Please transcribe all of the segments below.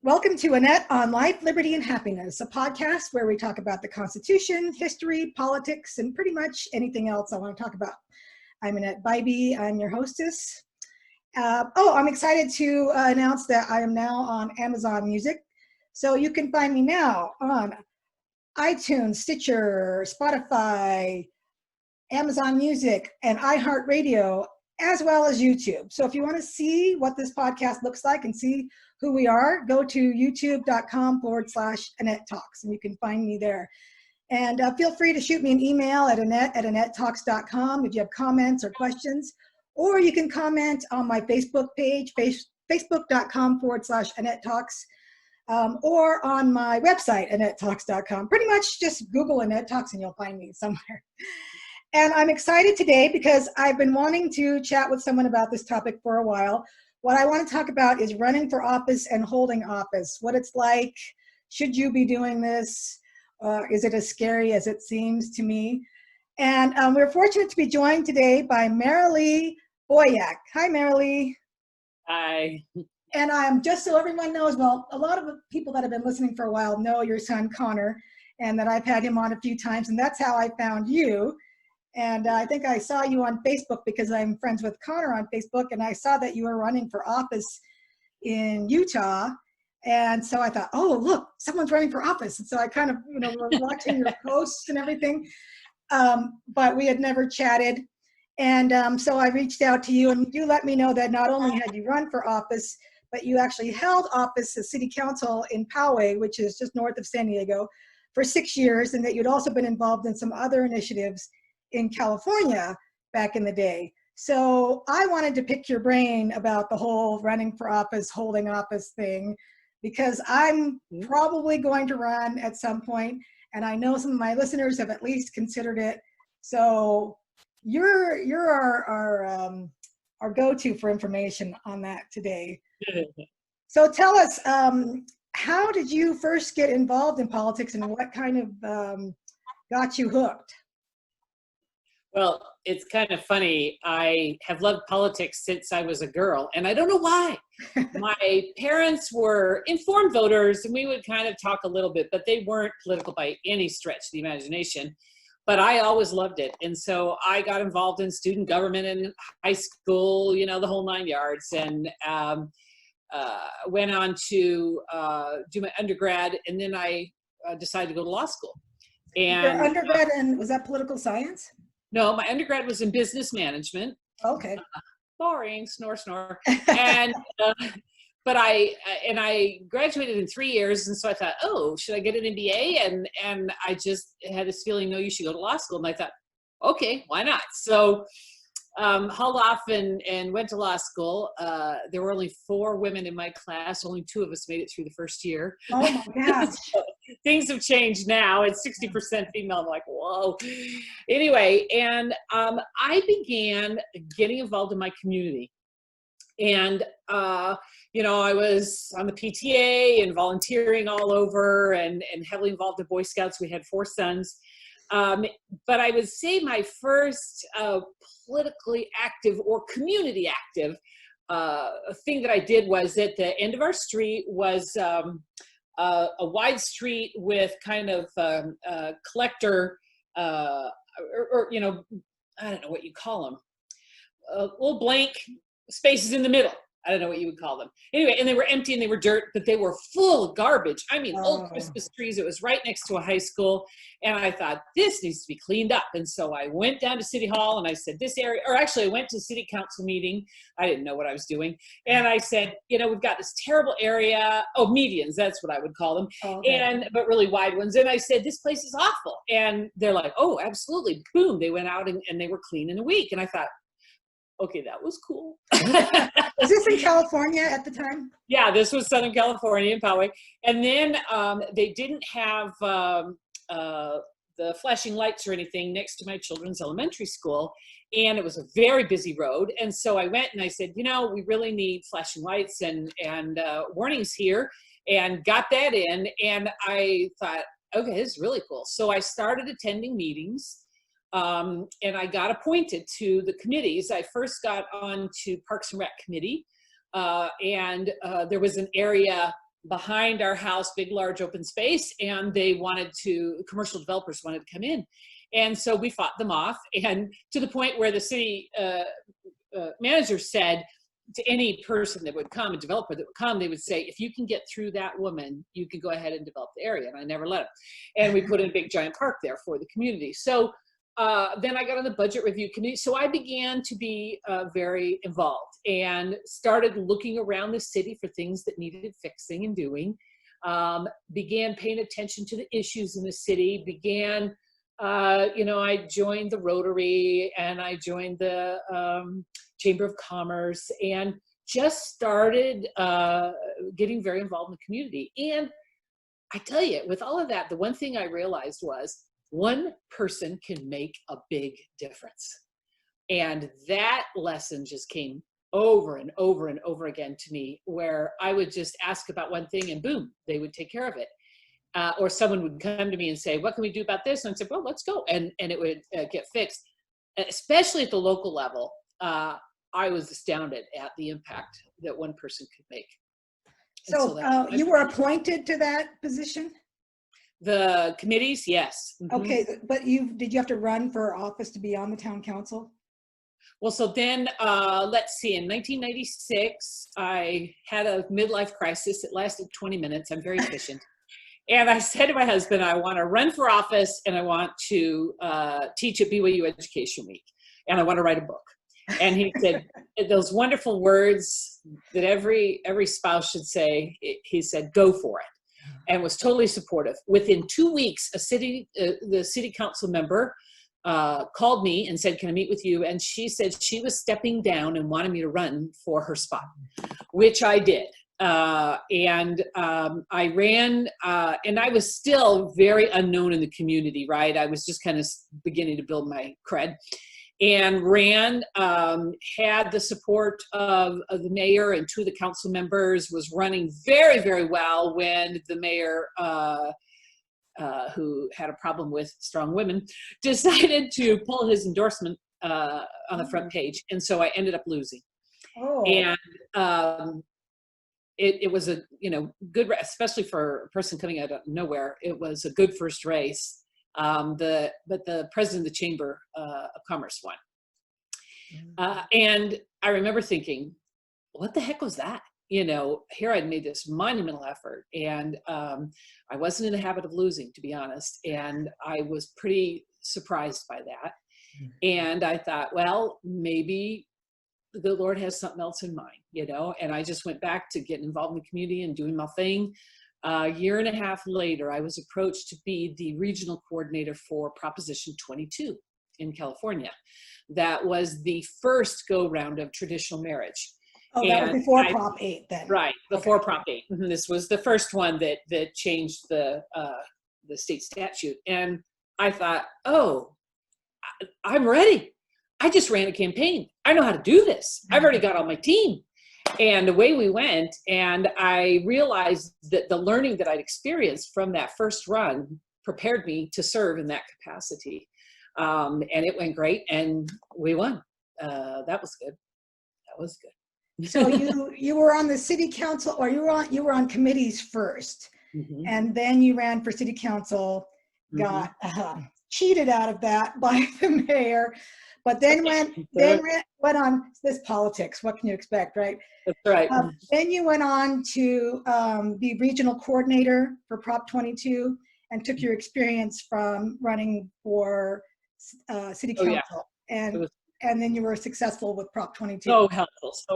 Welcome to Annette on Life, Liberty, and Happiness, a podcast where we talk about the Constitution, history, politics, and pretty much anything else I want to talk about. I'm Annette Bybee. I'm your hostess. I'm excited to announce that I am now on Amazon Music. So you can find me now on iTunes, Stitcher, Spotify, Amazon Music, and iHeartRadio, as well as YouTube. So if you want to see what this podcast looks like and see who we are, go to youtube.com/Annette Talks, and you can find me there. And feel free to shoot me an email at Annette@AnnetteTalks.com if you have comments or questions, or you can comment on my Facebook page, facebook.com/Annette Talks, or on my website, AnnetteTalks.com. Pretty much just Google Annette Talks and you'll find me somewhere. And I'm excited today because I've been wanting to chat with someone about this topic for a while. What I want to talk about is running for office and holding office, what it's like. Should you be doing this? Is it as scary as it seems to me? And we're fortunate to be joined today by Merrilee Boyack. Hi, Merrilee. Hi. And I'm just so everyone knows, well, a lot of the people that have been listening for a while know your son, Connor, and that I've had him on a few times, and that's how I found you. And I think I saw you on Facebook because I'm friends with Connor on Facebook, and I saw that you were running for office in Utah. And so I thought, oh, look, someone's running for office. And so I kind of, were watching your posts and everything, but we had never chatted. And so I reached out to you, and you let me know that not only had you run for office, but you actually held office as city council in Poway, which is just north of San Diego, for 6 years, and that you'd also been involved in some other initiatives in California back in the day. So I wanted to pick your brain about the whole running for office, holding office thing, because I'm probably going to run at some point, and I know some of my listeners have at least considered it. So you're our go-to for information on that today. So tell us, how did you first get involved in politics, and what kind of got you hooked? Well, it's kind of funny. I have loved politics since I was a girl, and I don't know why. My parents were informed voters, and we would kind of talk a little bit, but they weren't political by any stretch of the imagination. But I always loved it. And so I got involved in student government in high school, the whole 9 yards, and went on to do my undergrad, and then I decided to go to law school. And your undergrad, and was that political science? No, my undergrad was in business management. Okay. Boring, snore, snore. And but I graduated in 3 years, and so I thought, oh, should I get an MBA? And I just had this feeling, no, you should go to law school. And I thought, okay, why not? So hauled off and went to law school. There were only 4 women in my class. Only 2 of us made it through the first year. Oh my gosh. So things have changed now. It's 60% female. I'm like, whoa. Anyway, and I began getting involved in my community. And, I was on the PTA and volunteering all over and heavily involved in Boy Scouts. We had 4 sons. But I would say my first politically active or community active thing that I did was at the end of our street was a wide street with kind of collector, I don't know what you call them, little blank spaces in the middle. I don't know what you would call them. Anyway, and they were empty and they were dirt, but they were full of garbage. I mean, old Christmas trees. It was right next to a high school. And I thought, this needs to be cleaned up. And so I went down to City Hall and I said, this area, or actually I went to City Council meeting. I didn't know what I was doing. And I said, we've got this terrible area. Oh, medians, that's what I would call them. Okay. But really wide ones. And I said, this place is awful. And they're like, oh, absolutely. Boom. They went out and they were clean in a week. And I thought, okay, that was cool. Was this in California at the time? Yeah, this was Southern California in Poway. And then they didn't have the flashing lights or anything next to my children's elementary school. And it was a very busy road. And so I went and I said, we really need flashing lights and warnings here, and got that in. And I thought, okay, this is really cool. So I started attending meetings. And I got appointed to the committees. I first got on to Parks and Rec Committee, and there was an area behind our house, big, large open space, and commercial developers wanted to come in. And so we fought them off, and to the point where the city manager said to any person that would come, a developer that would come, they would say, if you can get through that woman, you can go ahead and develop the area. And I never let them. And we put in a big giant park there for the community. So then I got on the budget review committee. So I began to be very involved and started looking around the city for things that needed fixing and doing. Began paying attention to the issues in the city, I joined the Rotary, and I joined the Chamber of Commerce, and just started getting very involved in the community. And I tell you, with all of that, the one thing I realized was one person can make a big difference. And that lesson just came over and over and over again to me, where I would just ask about one thing and boom, they would take care of it. Or someone would come to me and say, what can we do about this? And I'd say, well, let's go. And it would get fixed. Especially at the local level, I was astounded at the impact that one person could make. So you were appointed to that position? The committees, yes. Mm-hmm. Okay, but did you have to run for office to be on the town council? Well, so then, let's see, in 1996, I had a midlife crisis. It lasted 20 minutes. I'm very efficient. And I said to my husband, I want to run for office, and I want to teach at BYU Education Week, and I want to write a book. And he said those wonderful words that every spouse should say. He said, go for it, and was totally supportive. Within 2 weeks, the city council member called me and said, can I meet with you? And she said she was stepping down and wanted me to run for her spot, which I did. I ran, and I was still very unknown in the community, right? I was just kind of beginning to build my cred, and ran, had the support of the mayor and two of the council members, was running very, very well when the mayor, who had a problem with strong women, decided to pull his endorsement on the front page. And so I ended up losing. Oh. And it was a good, especially for a person coming out of nowhere, it was a good first race. But the president of the Chamber of Commerce won. And I remember thinking, what the heck was that? Here I'd made this monumental effort, and I wasn't in the habit of losing, to be honest. And I was pretty surprised by that. And I thought, well, maybe the Lord has something else in mind, and I just went back to getting involved in the community and doing my thing. A year and a half later, I was approached to be the regional coordinator for Proposition 22 in California. That was the first go round of traditional marriage. Oh, that was before Prop 8 then. Right, before Prop 8. This was the first one that changed the state statute. And I thought, oh, I'm ready. I just ran a campaign. I know how to do this. I've already got on my team. And away we went. And I realized that the learning that I'd experienced from that first run prepared me to serve in that capacity. And it went great, and we won. That was good. That was good. So you were on the city council, or you were on committees first, and then you ran for city council, got cheated out of that by the mayor, but then went on this politics. What can you expect, right? That's right. Then you went on to be regional coordinator for Prop 22, and took your experience from running for city council, and then you were successful with Prop 22. So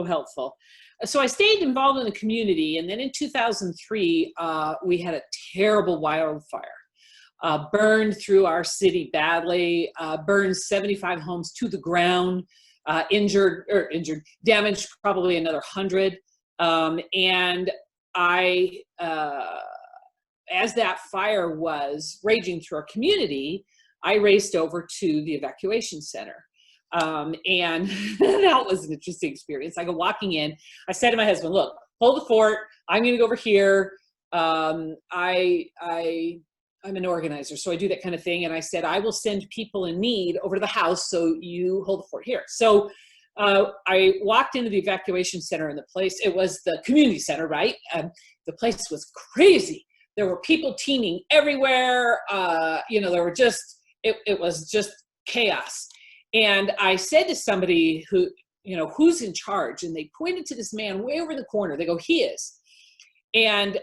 helpful. So I stayed involved in the community, and then in 2003, we had a terrible wildfire. Burned through our city badly, burned 75 homes to the ground, damaged probably another 100. And I, as that fire was raging through our community, I raced over to the evacuation center. And that was an interesting experience. I go walking in, I said to my husband, look, hold the fort. I'm going to go over here. I'm an organizer, so I do that kind of thing. And I said, I will send people in need over to the house, so you hold the fort here. So I walked into the evacuation center and it was the community center, right? The place was crazy. There were people teeming everywhere. There were it was just chaos. And I said to somebody who's in charge? And they pointed to this man way over in the corner. They go, he is. And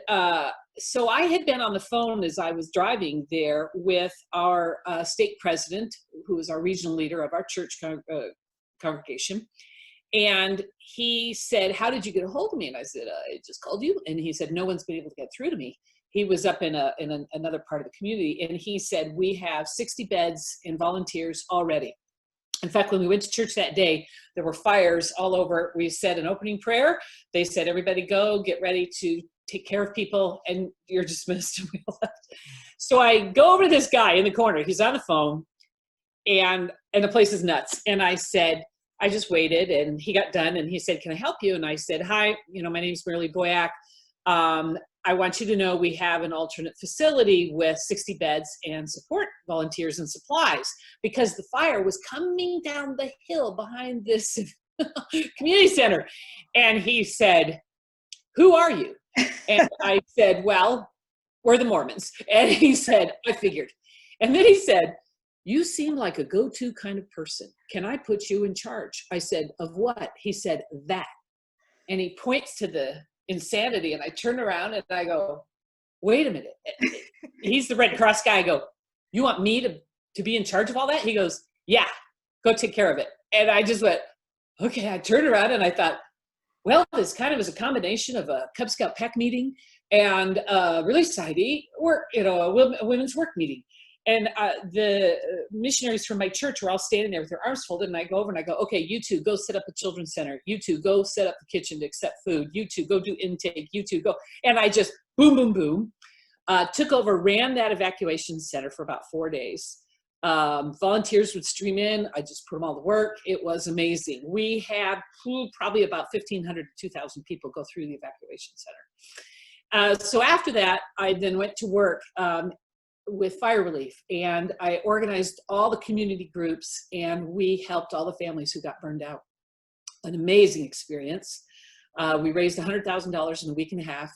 so I had been on the phone as I was driving there with our state president, who is our regional leader of our church congregation. And he said, how did you get a hold of me? And I said, I just called you. And he said, no one's been able to get through to me. He was up in another part of the community. And he said, we have 60 beds and volunteers already. In fact, when we went to church that day, there were fires all over. We said an opening prayer. They said, everybody go, get ready to take care of people, and you're dismissed. So I go over to this guy in the corner. He's on the phone, and the place is nuts. And I said, I just waited, and he got done, and he said, can I help you? And I said, hi, my name's Merrilee Boyack. I want you to know we have an alternate facility with 60 beds and support volunteers and supplies, because the fire was coming down the hill behind this community center. And he said, who are you? And I said, well, we're the Mormons. And he said, I figured. And then he said, you seem like a go-to kind of person. Can I put you in charge? I said, of what? He said, that. And he points to the insanity. And I turn around and I go, wait a minute. He's the Red Cross guy. I go, you want me to be in charge of all that? He goes, yeah, go take care of it. And I just went, okay. I turned around and I thought, well, this kind of is a combination of a Cub Scout PAC meeting and a Relief Society work, a women's work meeting. And the missionaries from my church were all standing there with their arms folded. And I go over and I go, okay, you two go set up a children's center. You two go set up the kitchen to accept food. You two go do intake. You two go. And I just boom, boom, boom, took over, ran that evacuation center for about 4 days. Volunteers would stream in. I just put them all to work. It was amazing. We had probably about 1,500 to 2,000 people go through the evacuation center. So after that, I then went to work with fire relief, and I organized all the community groups, and we helped all the families who got burned out. An amazing experience. We raised $100,000 in a week and a half,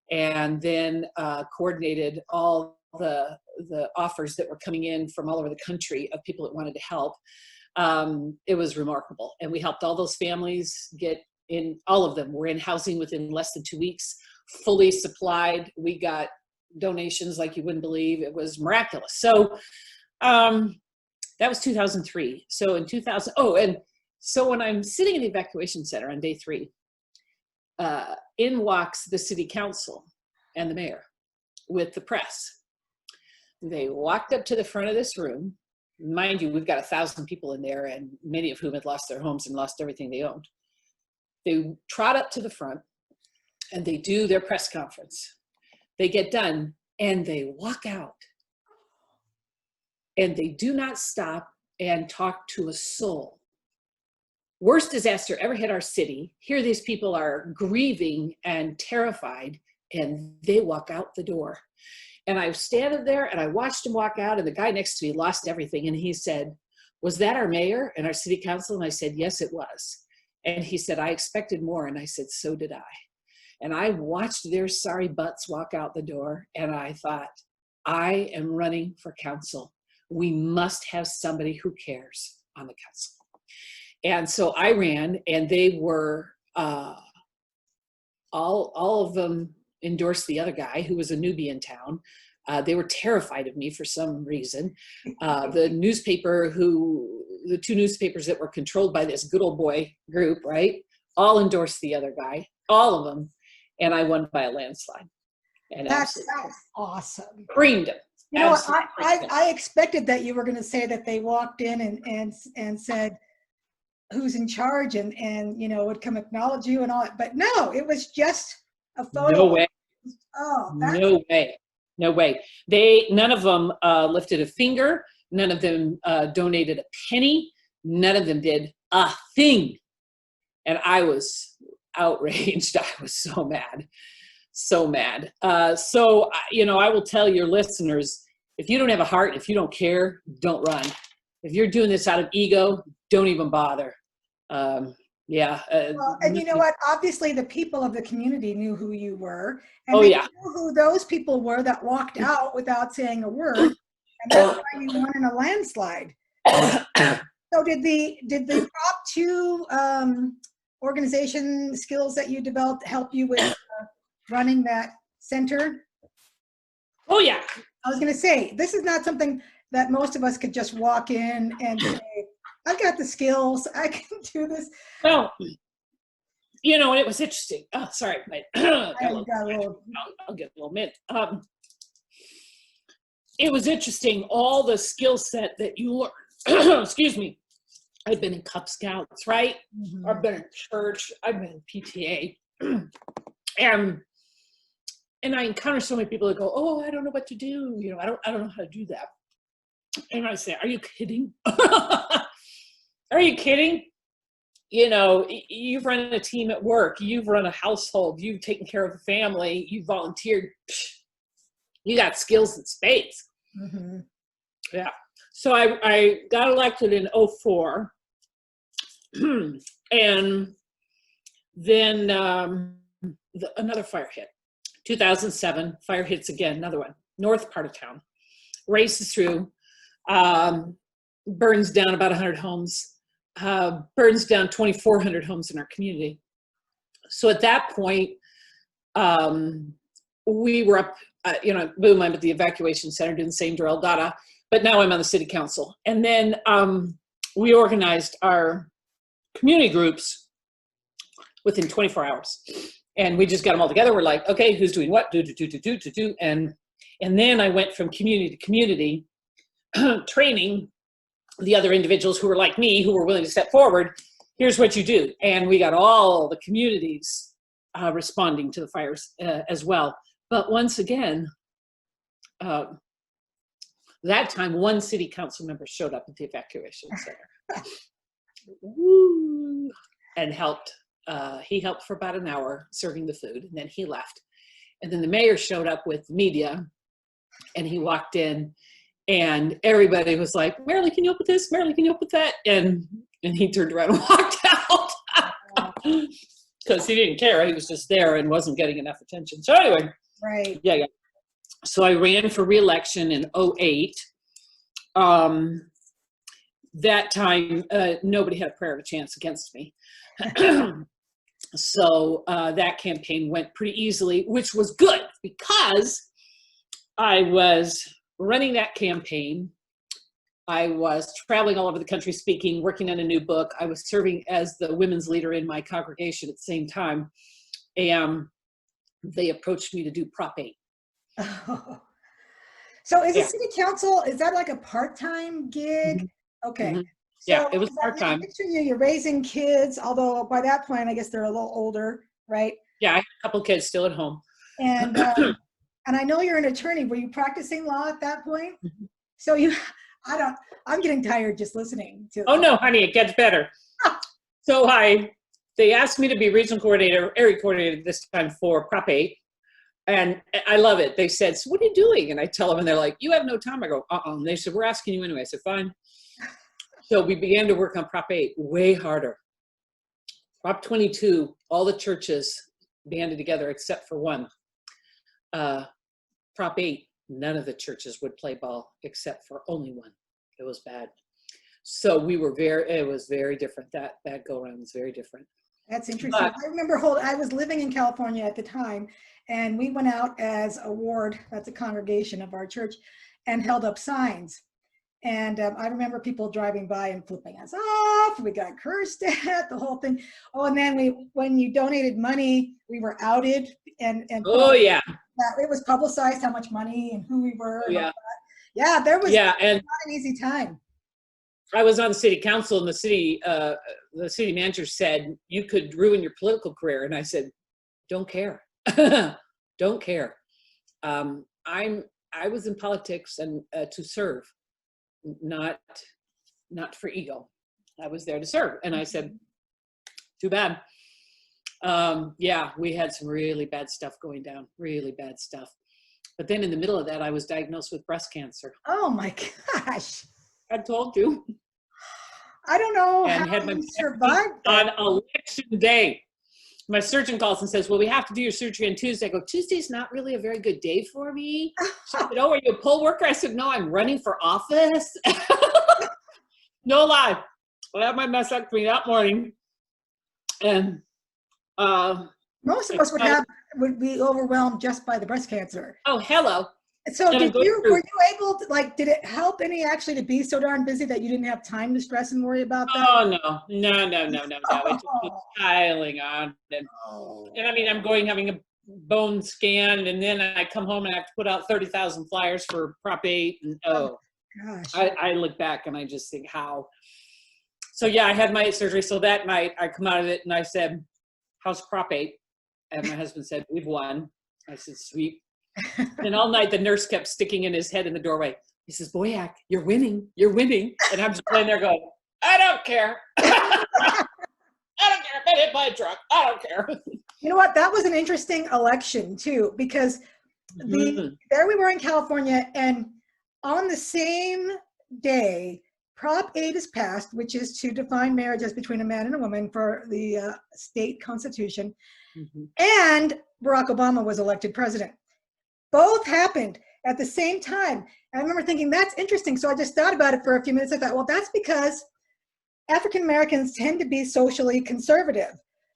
and then coordinated all the offers that were coming in from all over the country of people that wanted to help. It was remarkable. And we helped all those families get in, all of them were in housing within less than 2 weeks, fully supplied. We got donations like you wouldn't believe. It was miraculous. So that was 2003. So in 2000, so when I'm sitting in the evacuation center on day 3, in walks the city council and the mayor with the press. They walked up to the front of this room. Mind you, we've got 1,000 people in there, and many of whom had lost their homes and lost everything they owned. They trot up to the front and they do their press conference. They get done and they walk out, and they do not stop and talk to a soul. Worst disaster ever hit our city. Here these people are grieving and terrified, and they walk out the door. And I was standing there and I watched him walk out, and the guy next to me lost everything. And he said, was that our mayor and our city council? And I said, yes, it was. And he said, I expected more. And I said, so did I. And I watched their sorry butts walk out the door, and I thought, I am running for council. We must have somebody who cares on the council. And so I ran, and they were, all of them endorsed the other guy who was a newbie in town. They were terrified of me for some reason. The two newspapers that were controlled by this good old boy group, right, all endorsed the other guy, all of them, and I won by a landslide. And That's awesome. Creamed him. You know, I expected that you were going to say that they walked in and said, who's in charge, and would come acknowledge you and all that. But no, it was just a photo. No way. Oh, no way. No way. None of them lifted a finger. None of them donated a penny. None of them did a thing. And I was outraged. I was so mad. So mad. So I will tell your listeners, if you don't have a heart, if you don't care, don't run. If you're doing this out of ego, don't even bother. Yeah. Well, and you know what? Obviously, the people of the community knew who you were, and Oh they yeah. knew who those people were that walked out without saying a word, and that's why you won in a landslide. So did the Prop 2 organization skills that you developed help you with running that center? Oh yeah. I was going to say, this is not something that most of us could just walk in and say, I've got the skills, I can do this. Well, you know, and it was interesting. Oh, sorry, I'll get a little mint. It was interesting, all the skill set that you learned. Excuse me. I've been in Cub Scouts, right? Mhm. I've been in church. I've been in PTA. and I encounter so many people that go, "Oh, I don't know what to do. You know, I don't know how to do that." And I say, "Are you kidding? Are you kidding? You know, you've run a team at work. You've run a household. You've taken care of a family. You volunteered. You got skills in spades." Mhm. Yeah. So I got elected in 04. And then another fire hit. 2007, fire hits again, another one. North part of town. Races through. Burns down about 100 homes. Burns down 2,400 homes in our community. So at that point, we were up, boom, I'm at the evacuation center doing the same drill, but now I'm on the city council. And then we organized our community groups within 24 hours. And we just got them all together. We're like, okay, who's doing what? Do. And then I went from community to community, training the other individuals who were like me, who were willing to step forward. Here's what you do. And we got all the communities responding to the fires as well. But once again, that time, one city council member showed up at the evacuation center. Woo, and helped. He helped for about an hour serving the food, and then he left. And then the mayor showed up with media, and he walked in, and everybody was like, "Merrilee, can you help with this? Merrilee, can you help with that?" And he turned around and walked out because he didn't care. He was just there and wasn't getting enough attention. So anyway, Right. Yeah. So I ran for re-election in 08. That time, nobody had a prayer of a chance against me. So that campaign went pretty easily, which was good because I was running that campaign. I was traveling all over the country speaking, working on a new book. I was serving as the women's leader in my congregation at the same time. And they approached me to do Prop 8. So is a city council, is that like a part-time gig? Mm-hmm. Okay. Mm-hmm. So Yeah, it was part-time. Picturing you're raising kids, although by that point, I guess they're a little older, right? Yeah, I have a couple kids still at home. And I know you're an attorney. Were you practicing law at that point? Mm-hmm. So I'm getting tired just listening to. Oh no, honey, it gets better. So they asked me to be regional coordinator, area coordinator this time for Prop 8. And I love it. They said, "So what are you doing?" And I tell them, and they're like, "You have no time." I go, And they said, "We're asking you anyway." I said, "Fine." So we began to work on Prop 8 way harder. Prop 22, all the churches banded together except for one. Prop 8, none of the churches would play ball except for only one. It was bad. So it was very different. That go around was very different. That's interesting. I remember I was living in California at the time, and we went out as a ward, that's a congregation of our church, and held up signs. And I remember people driving by and flipping us off. We got cursed at, the whole thing. Oh, and then when you donated money, we were outed. And oh, yeah. It was publicized how much money and who we were. Oh, yeah. Yeah, there was and not an easy time. I was on the city council, and the city manager said, "You could ruin your political career." And I said, "Don't care." Don't care. I was in politics and to serve, not for ego. I was there to serve. And I said, "Too bad." Yeah, we had some really bad stuff going down, really bad stuff. But then in the middle of that, I was diagnosed with breast cancer. Oh my gosh. I told you. I don't know and how had my you survived on that. election day. My surgeon calls and says, well, we have to do your surgery on Tuesday. I go, Tuesday's not really a very good day for me. She said, oh, are you a poll worker? I said, no, I'm running for office. No lie. I had my mastectomy that morning. And Most of us would be overwhelmed just by the breast cancer. oh, hello. So And were you able to, like, did it help any actually to be so darn busy that you didn't have time to stress and worry about that? Oh, no. It just was piling on. And I mean, I'm having a bone scan, and then I come home and I have to put out 30,000 flyers for Prop 8. And Gosh. I look back and I just think how. So yeah, I had my surgery. So that night I come out of it and I said, how's Prop 8? And my husband said, we've won. I said, sweet. And all night the nurse kept sticking in his head in the doorway. He says, Boyack, you're winning. You're winning. And I'm just laying there going, I don't care. I don't care. I've been hit by a truck. I don't care. You know what? That was an interesting election too, because there we were in California, and on the same day, Prop 8 is passed, which is to define marriage as between a man and a woman for the state constitution. And Barack Obama was elected president. Both happened at the same time. And I remember thinking, that's interesting. So I just thought about it for a few minutes. I thought, well, that's because African Americans tend to be socially conservative.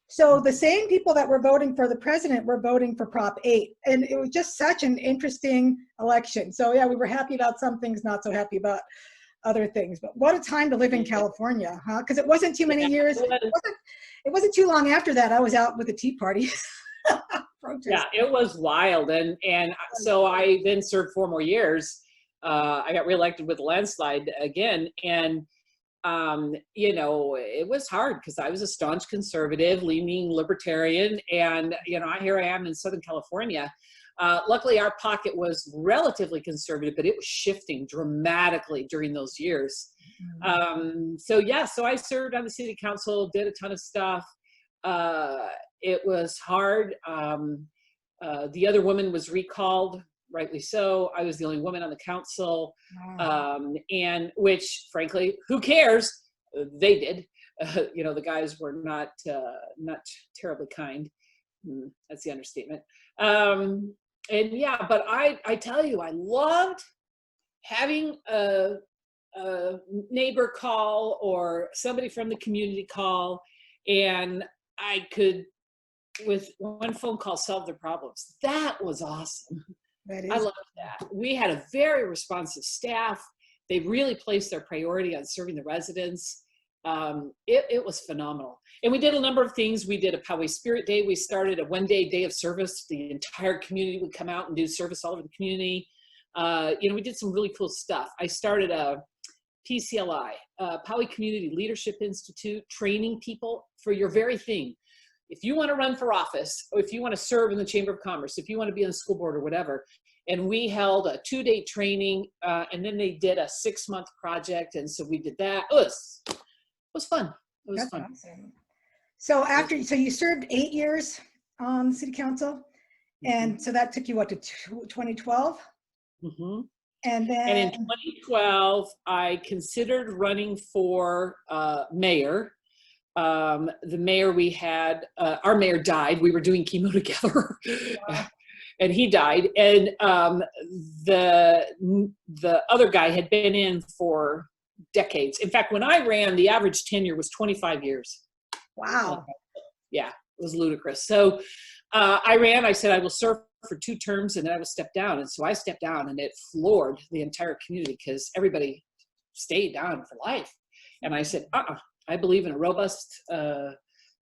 So the same people that were voting for the president were voting for Prop 8. And it was just such an interesting election. So yeah, we were happy about some things, not so happy about other things. But what a time to live in California, huh? Because it wasn't too many years. It wasn't too long after that I was out with the Tea Party. Yeah, it was wild. And so I then served 4 more years. I got reelected with a landslide again. And you know, it was hard because I was a staunch conservative, leaning libertarian, and here I am in Southern California. Luckily, our pocket was relatively conservative, but it was shifting dramatically during those years. So I served on the city council, did a ton of stuff. It was hard. The other woman was recalled, rightly so. I was the only woman on the council, and which, frankly, who cares? They did. The guys were not terribly kind. That's the understatement. And yeah, but I tell you, I loved having a neighbor call or somebody from the community call, and I could, with one phone call, solve their problems. That was awesome. I loved that. We had a very responsive staff. They really placed their priority on serving the residents. It was phenomenal. And we did a number of things. We did a Poway Spirit Day. We started a 1-day day of service. The entire community would come out and do service all over the community. We did some really cool stuff. I started a PCLI, Poway Community Leadership Institute, training people for your very thing. If you want to run for office, or if you want to serve in the Chamber of Commerce, if you want to be on the school board or whatever, and we held a 2-day training, and then they did a 6-month project, and so we did that. It was fun. It was fun. Awesome. So so you served 8 years on the city council, and so that took you what, to 2012? And in 2012, I considered running for mayor. The mayor we had, our mayor died. We were doing chemo together. And he died. And the other guy had been in for decades. In fact, when I ran, the average tenure was 25 years. Wow. Yeah, it was ludicrous. So I ran. I said I will serve for 2 terms, and then I will step down. And so I stepped down, and it floored the entire community because everybody stayed down for life. And I said, I believe in a robust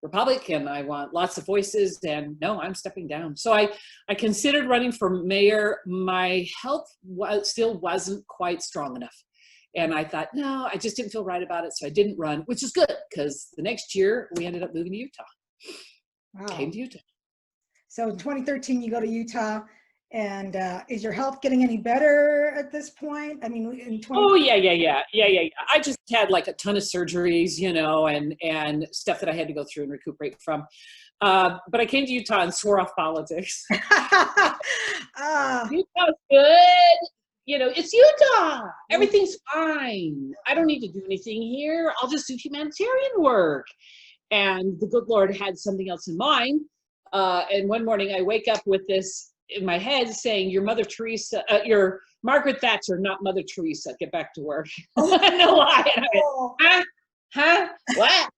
republic, and I want lots of voices, and no, I'm stepping down. So I considered running for mayor. My health still wasn't quite strong enough. And I thought, no, I just didn't feel right about it. So I didn't run, which is good because the next year we ended up moving to Utah. Wow. Came to Utah. So in 2013, you go to Utah, and is your health getting any better at this point? I mean, in 20. Oh yeah. I just had like a ton of surgeries, and stuff that I had to go through and recuperate from. But I came to Utah and swore off politics. Utah's good. it's Utah. Everything's fine. I don't need to do anything here. I'll just do humanitarian work. And the good Lord had something else in mind. And one morning I wake up with this in my head saying, "You're Mother Teresa, you're Margaret Thatcher, not Mother Teresa. Get back to work." No lie. And I went, huh? What?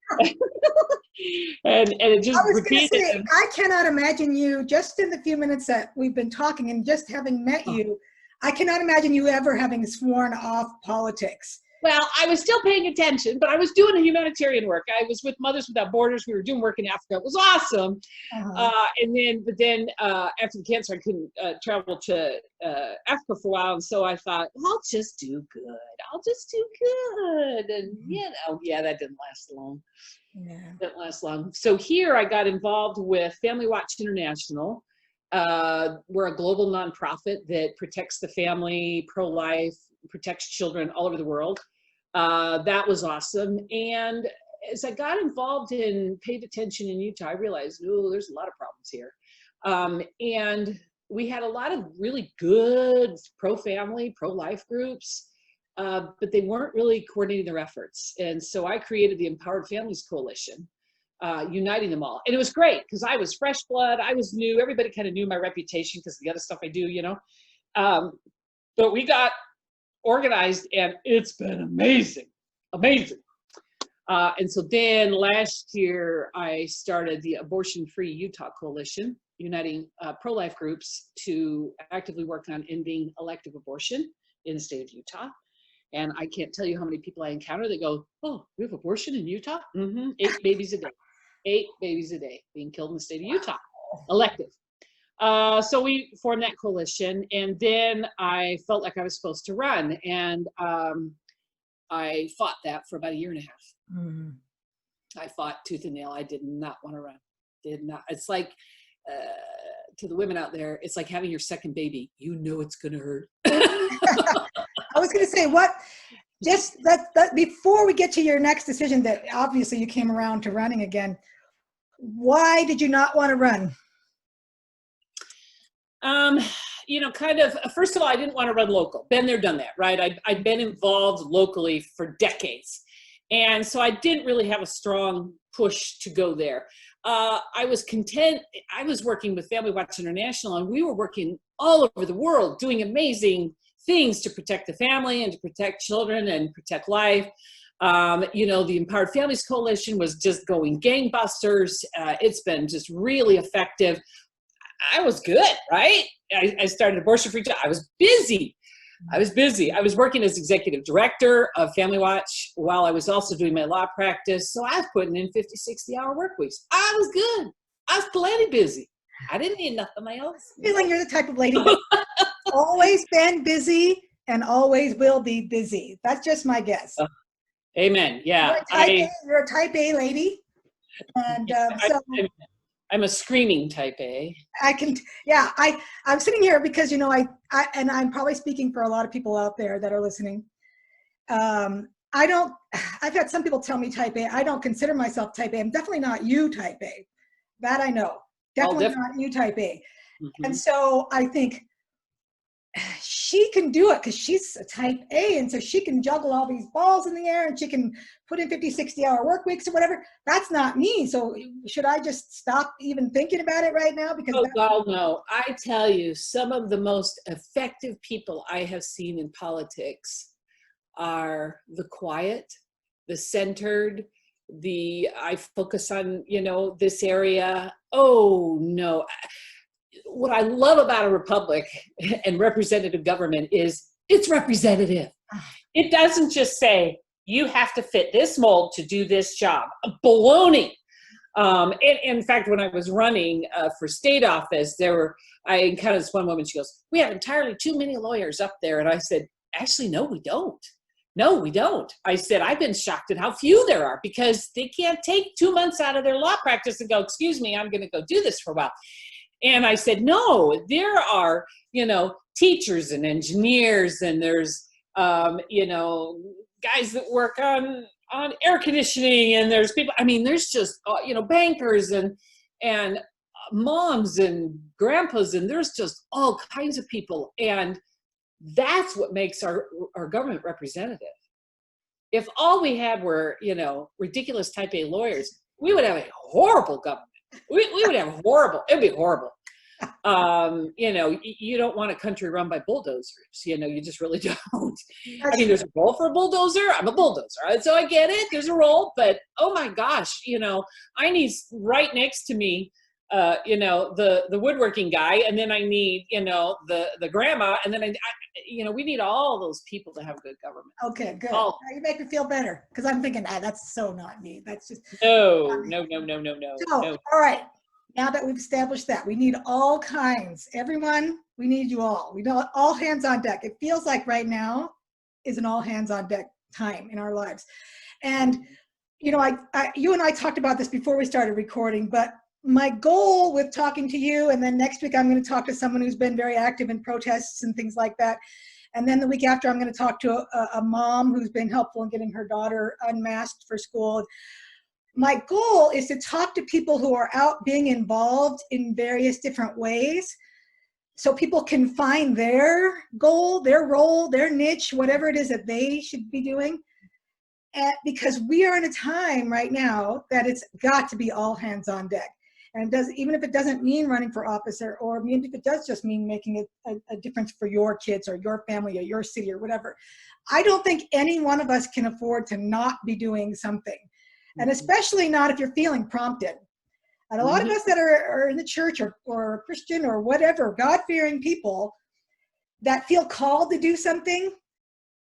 and it just I was going to repeated. say, I cannot imagine you, just in the few minutes that we've been talking and just having met you, I cannot imagine you ever having sworn off politics. Well, I was still paying attention, but I was doing the humanitarian work. I was with Mothers Without Borders. We were doing work in Africa. It was awesome. But then after the cancer, I couldn't travel to Africa for a while. And so I thought, well, I'll just do good. I'll just do good. And, that didn't last long. Yeah. Didn't last long. So here I got involved with Family Watch International. We're a global nonprofit that protects the family, pro-life, protects children all over the world. That was awesome. And as I got involved and paid attention in Utah, I realized, there's a lot of problems here. And we had a lot of really good pro-family, pro-life groups, but they weren't really coordinating their efforts. And so I created the Empowered Families Coalition, uniting them all. And it was great because I was fresh blood. I was new. Everybody kind of knew my reputation because of the other stuff I do, But we got organized and it's been amazing. And so then last year I started the Abortion Free Utah Coalition, uniting pro-life groups to actively work on ending elective abortion in the state of Utah. And I can't tell you how many people I encounter that go, "Oh, we have abortion in Utah?" 8 babies a day. 8 babies a day being killed in the state of Utah, elective. So we formed that coalition, and then I felt like I was supposed to run, and I fought that for about 1.5 years. I fought tooth and nail. I did not want to run. Did not. It's like, to the women out there, it's like having your second baby. It's going to hurt. I was going to say, before we get to your next decision that obviously you came around to running again, why did you not want to run? First of all, I didn't want to run local. Been there, done that, right? I'd been involved locally for decades. And so I didn't really have a strong push to go there. I was content. I was working with Family Watch International, and we were working all over the world doing amazing things to protect the family and to protect children and protect life. The Empowered Families Coalition was just going gangbusters. It's been just really effective. I was good, right? I started Abortion Free. I was busy. I was working as executive director of Family Watch while I was also doing my law practice. So I was putting in 50, 60-hour work weeks. I was good. I was plenty busy. I didn't need nothing else. Feeling you're the type of lady that's always been busy and always will be busy. That's just my guess. Amen. Yeah. You're a type A lady. And I'm a screaming type A. I'm sitting here because, and I'm probably speaking for a lot of people out there that are listening. I've had some people tell me type A. I don't consider myself type A. I'm definitely not you type A. That I know. Definitely not you type A. Mm-hmm. And so I think she can do it because she's a type A, and so she can juggle all these balls in the air, and she can put in 50, 60-hour work weeks or whatever. That's not me. So should I just stop even thinking about it right now? Because no. I tell you, some of the most effective people I have seen in politics are the quiet, the centered, I focus on, this area. Oh, no. What I love about a republic and representative government is it's representative. It doesn't just say, you have to fit this mold to do this job. Baloney. And in fact, when I was running for state office, I encountered this one woman, she goes, "We have entirely too many lawyers up there." And I said, "Actually, no, we don't. No, we don't." I said, "I've been shocked at how few there are because they can't take 2 months out of their law practice and go, 'Excuse me, I'm going to go do this for a while.'" And I said, "No, there are, teachers and engineers, and there's, guys that work on air conditioning, and there's people, there's just, bankers and moms and grandpas, and there's just all kinds of people. And That's what makes our government representative. If all we had were, ridiculous type A lawyers, we would have a horrible government. We would have horrible, it'd be horrible. You don't want a country run by bulldozers. You just really don't. I mean, there's a role for a bulldozer. I'm a bulldozer, right? So I get it. There's a role, but oh my gosh, I need right next to me, the woodworking guy, and then I need, the grandma, and then we need all those people to have good government. Okay, good. Oh. Now you make me feel better because I'm thinking, that's so not me. That's just no. So, all right. Now that we've established that, we need all kinds. Everyone, we need you all. We know all hands on deck. It feels like right now is an all hands on deck time in our lives. And, you and I talked about this before we started recording, but my goal with talking to you, and then next week I'm going to talk to someone who's been very active in protests and things like that. And then the week after, I'm going to talk to a mom who's been helpful in getting her daughter unmasked for school. My goal is to talk to people who are out being involved in various different ways so people can find their goal, their role, their niche, whatever it is that they should be doing. Because we are in a time right now that it's got to be all hands on deck. And even if it doesn't mean running for office or even if it does just mean making a difference for your kids or your family or your city or whatever, I don't think any one of us can afford to not be doing something. And especially not if you're feeling prompted. And a lot of us that are in the church or Christian or whatever, God-fearing people that feel called to do something,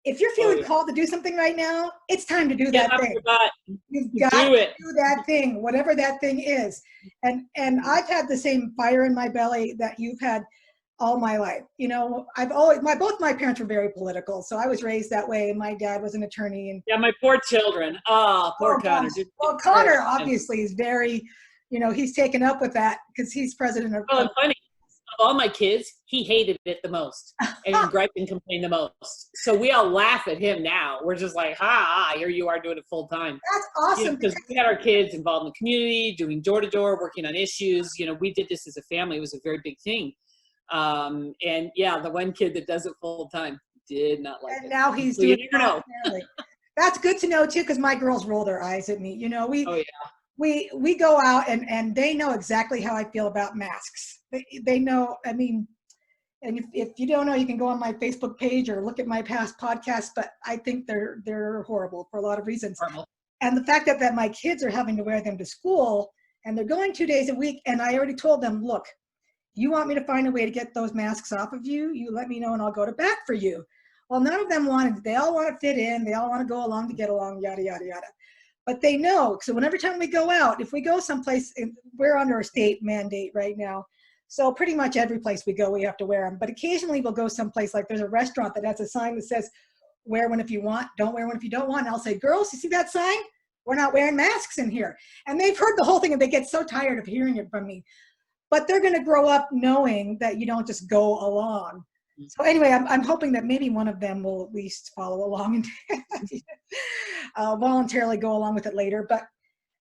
if you're feeling called to do something right now, it's time to do that thing. You've got to do that thing, whatever that thing is. And I've had the same fire in my belly that you've had all my life. Both my parents were very political, so I was raised that way. My dad was an attorney. And yeah, my poor children. Poor Connor. Well, Connor obviously is very, he's taken up with that because he's president of. Well, funny. Of all my kids, he hated it the most and griped and complained the most. So we all laugh at him now. We're just like, here you are doing it full time. That's awesome. Because we had our kids involved in the community, doing door to door, working on issues. We did this as a family. It was a very big thing. And yeah, the one kid that does it full time did not like it. And now he's doing it. That's good to know too, because my girls roll their eyes at me. We go out and they know exactly how I feel about masks. They know, I mean, and if you don't know, you can go on my Facebook page or look at my past podcasts, but I think they're horrible for a lot of reasons. Horrible. And the fact that my kids are having to wear them to school and they're going 2 days a week. And I already told them, look, you want me to find a way to get those masks off of you, you let me know and I'll go to bat for you. Well, none of them wanted, they all want to fit in. They all want to go along to get along, yada, yada, yada. But they know, so whenever time we go out, if we go someplace, we're under a state mandate right now. So pretty much every place we go, we have to wear them. But occasionally we'll go someplace like there's a restaurant that has a sign that says, wear one if you want, don't wear one if you don't want. And I'll say, girls, you see that sign? We're not wearing masks in here. And they've heard the whole thing and they get so tired of hearing it from me. But they're going to grow up knowing that you don't just go along. So anyway, I'm hoping that maybe one of them will at least follow along and voluntarily go along with it later. But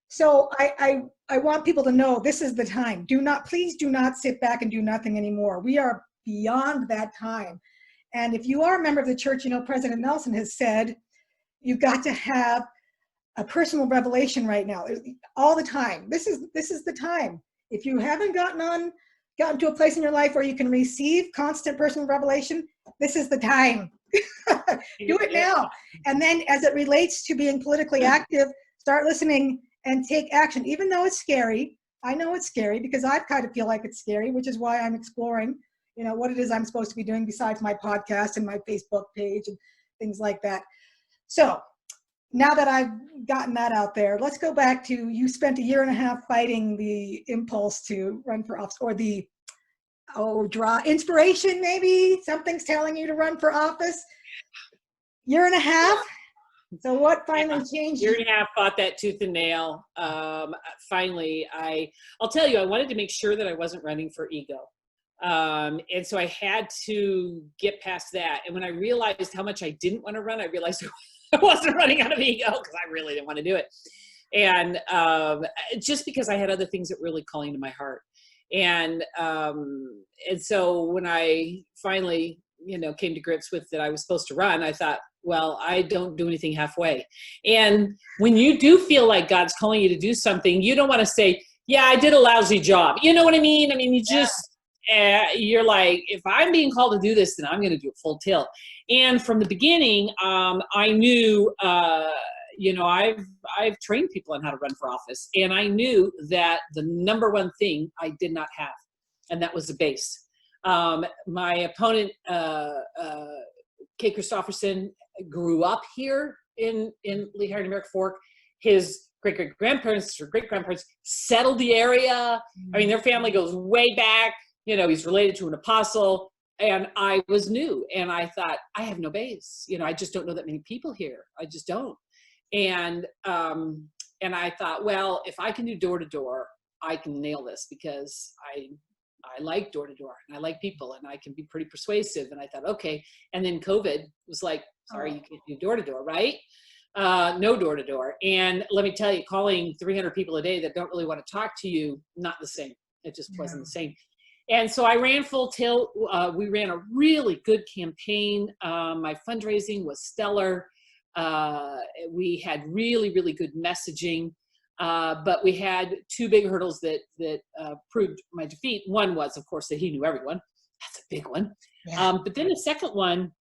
so I want people to know this is the time. Please do not sit back and do nothing anymore. We are beyond that time. And if you are a member of the church, President Nelson has said, you've got to have a personal revelation right now, all the time. This is the time. If you haven't gotten to a place in your life where you can receive constant personal revelation, this is the time. Do it now. And then as it relates to being politically active, start listening and take action, even though it's scary. I know it's scary because I kind of feel like it's scary, which is why I'm exploring, what it is I'm supposed to be doing besides my podcast and my Facebook page and things like that. So now that I've gotten that out there, let's go back to, you spent 1.5 years fighting the impulse to run for office, or the inspiration, maybe something's telling you to run for office. 1.5 years. So what finally changed? 1.5 years fought that tooth and nail. Finally, I'll tell you, I wanted to make sure that I wasn't running for ego. And so I had to get past that. And when I realized how much I didn't want to run, I realized I wasn't running out of ego because I really didn't want to do it. And just because I had other things that were really calling to my heart. And so when I finally came to grips with that I was supposed to run, I thought, well, I don't do anything halfway. And when you do feel like God's calling you to do something, you don't want to say, yeah, I did a lousy job. You know what I mean? I mean, you just, you're like, if I'm being called to do this, then I'm going to do it full tilt. And from the beginning, I knew, I've trained people on how to run for office, and I knew that the number one thing I did not have, and that was the base. My opponent, Kay Christopherson, grew up here in Lehigh and American Fork. His great-great-grandparents or great-grandparents settled the area. I mean, their family goes way back. He's related to an apostle. And I was new, and I thought, I have no base. I just don't know that many people here. I just don't. And I thought, well, if I can do door to door, I can nail this, because I like door to door, and I like people, and I can be pretty persuasive. And I thought, okay. And then COVID was like, sorry, you can't do door to door, right? No door to door. And let me tell you, calling 300 people a day that don't really want to talk to you, not the same. It just wasn't the same. And so I ran full tilt. We ran a really good campaign. My fundraising was stellar. We had really, really good messaging. But we had two big hurdles that proved my defeat. One was, of course, that he knew everyone. That's a big one. Yeah. But then the second one,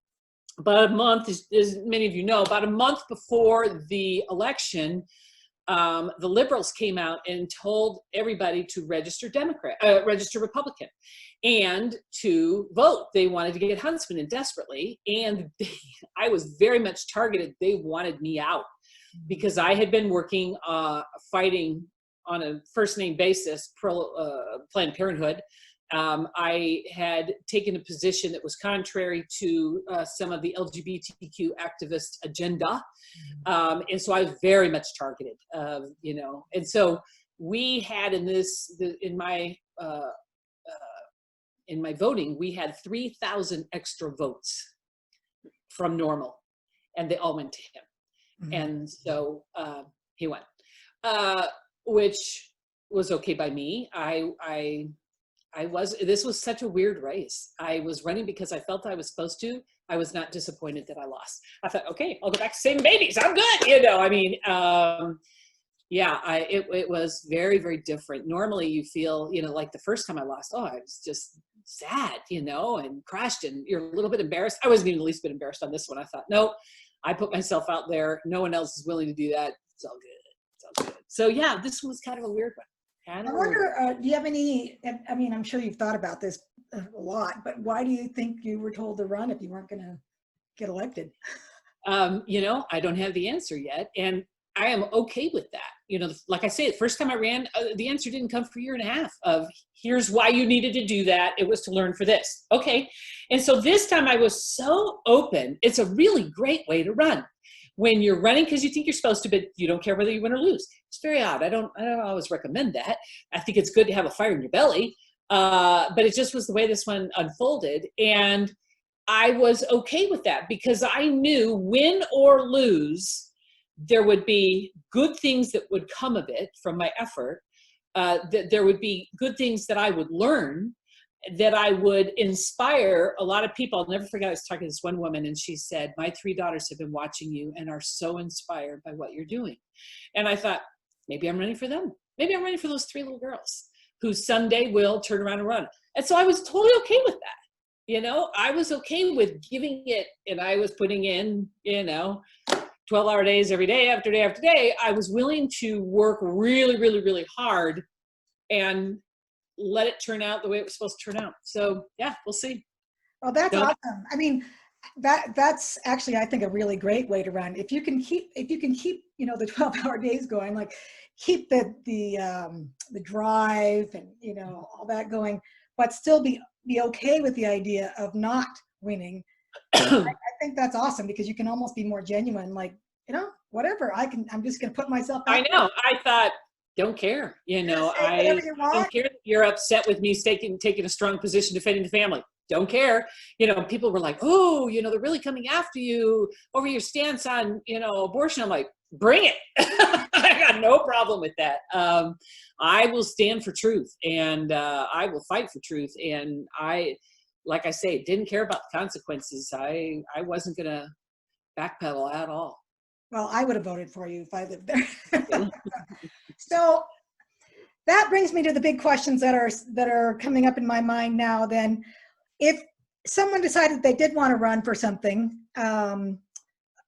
about a month, as many of you know, about a month before the election, the liberals came out and told everybody to register register Republican, and to vote. They wanted to get Huntsman in desperately, and I was very much targeted. They wanted me out because I had been working, fighting on a first name basis, Planned Parenthood. I had taken a position that was contrary to some of the LGBTQ activist agenda. And so I was very much targeted, and so we had in my voting, we had 3,000 extra votes from normal, and they all went to him. Mm-hmm. And so he won, which was okay by me. This was such a weird race. I was running because I felt I was supposed to. I was not disappointed that I lost. I thought, okay, I'll go back to saving babies. I'm good. It was very, very different. Normally you feel, like the first time I lost, I was just sad, and crushed, and you're a little bit embarrassed. I wasn't even the least bit embarrassed on this one. I thought, no, I put myself out there. No one else is willing to do that. It's all good. It's all good. So yeah, this one was kind of a weird one. I wonder, do you have any, I'm sure you've thought about this a lot, but why do you think you were told to run if you weren't going to get elected? I don't have the answer yet. And I am okay with that. Like I say, the first time I ran, the answer didn't come for a year and a half of, here's why you needed to do that. It was to learn for this. Okay. And so this time I was so open. It's a really great way to run. When you're running because you think you're supposed to, but you don't care whether you win or lose. It's very odd. I don't always recommend that. I think it's good to have a fire in your belly. But it just was the way this one unfolded. And I was okay with that because I knew, win or lose, there would be good things that would come of it from my effort. That there would be good things that I would learn, that I would inspire a lot of people. I'll never forget, I was talking to this one woman, and she said, my 3 daughters have been watching you and are so inspired by what you're doing. And I thought, maybe I'm running for them. Maybe I'm running for those 3 little girls who someday will turn around and run. And so I was totally okay with that. I was okay with giving it, and I was putting in, 12-hour days every day after day after day. I was willing to work really, really, really hard and let it turn out the way it was supposed to turn out. So yeah, we'll see. Well, that's awesome. I mean, that's actually, I think, a really great way to run. If you can keep, the 12-hour days going, like keep the drive and, all that going, but still be okay with the idea of not winning. I think that's awesome because you can almost be more genuine, like, whatever, I'm just going to put myself out. I know. I thought, don't care. I don't care that you're upset with me taking a strong position defending the family. Don't care. People were like, oh, they're really coming after you over your stance on, abortion. I'm like, bring it. I got no problem with that. I will stand for truth, and I will fight for truth. And like I say, didn't care about the consequences. I wasn't going to backpedal at all. Well, I would have voted for you if I lived there. Yeah. So that brings me to the big questions that are coming up in my mind now. Then, if someone decided they did want to run for something, I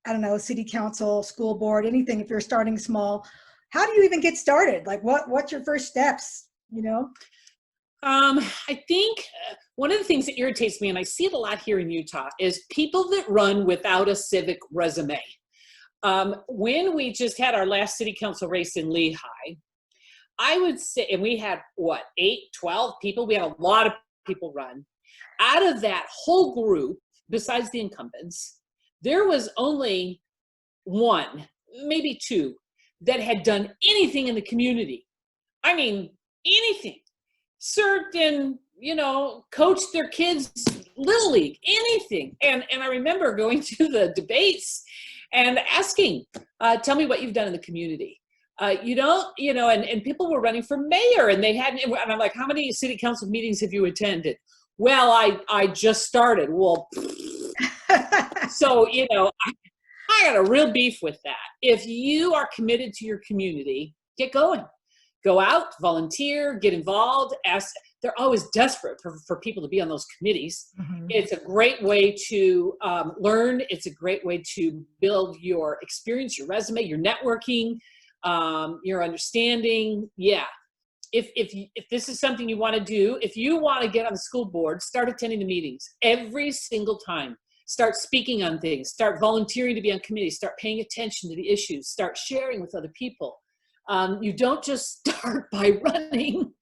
don't know, city council, school board, anything, if you're starting small, how do you even get started? Like what's your first steps, you know? I think one of the things that irritates me, and I see it a lot here in Utah, is people that run without a civic resume. When we just had our last city council race in Lehigh, I would say, and we had what, 8, 12 people? We had a lot of people run. Out of that whole group, besides the incumbents, there was only 1, maybe 2, that had done anything in the community. I mean, anything. Served in, you know, coached their kids' Little League, anything. And I remember going to the debates and asking, tell me what you've done in the community. You don't, you know, and people were running for mayor and they hadn't, and I'm like, how many city council meetings have you attended? Well, I just started. Well, so, you know, I got a real beef with that. If you are committed to your community, get going. Go out, volunteer, get involved. They're always desperate for people to be on those committees. Mm-hmm. It's a great way to learn. It's a great way to build your experience, your resume, your networking, your understanding. Yeah. If this is something you want to do, if you want to get on the school board, start attending the meetings every single time. Start speaking on things. Start volunteering to be on committees. Start paying attention to the issues. Start sharing with other people. You don't just start by running.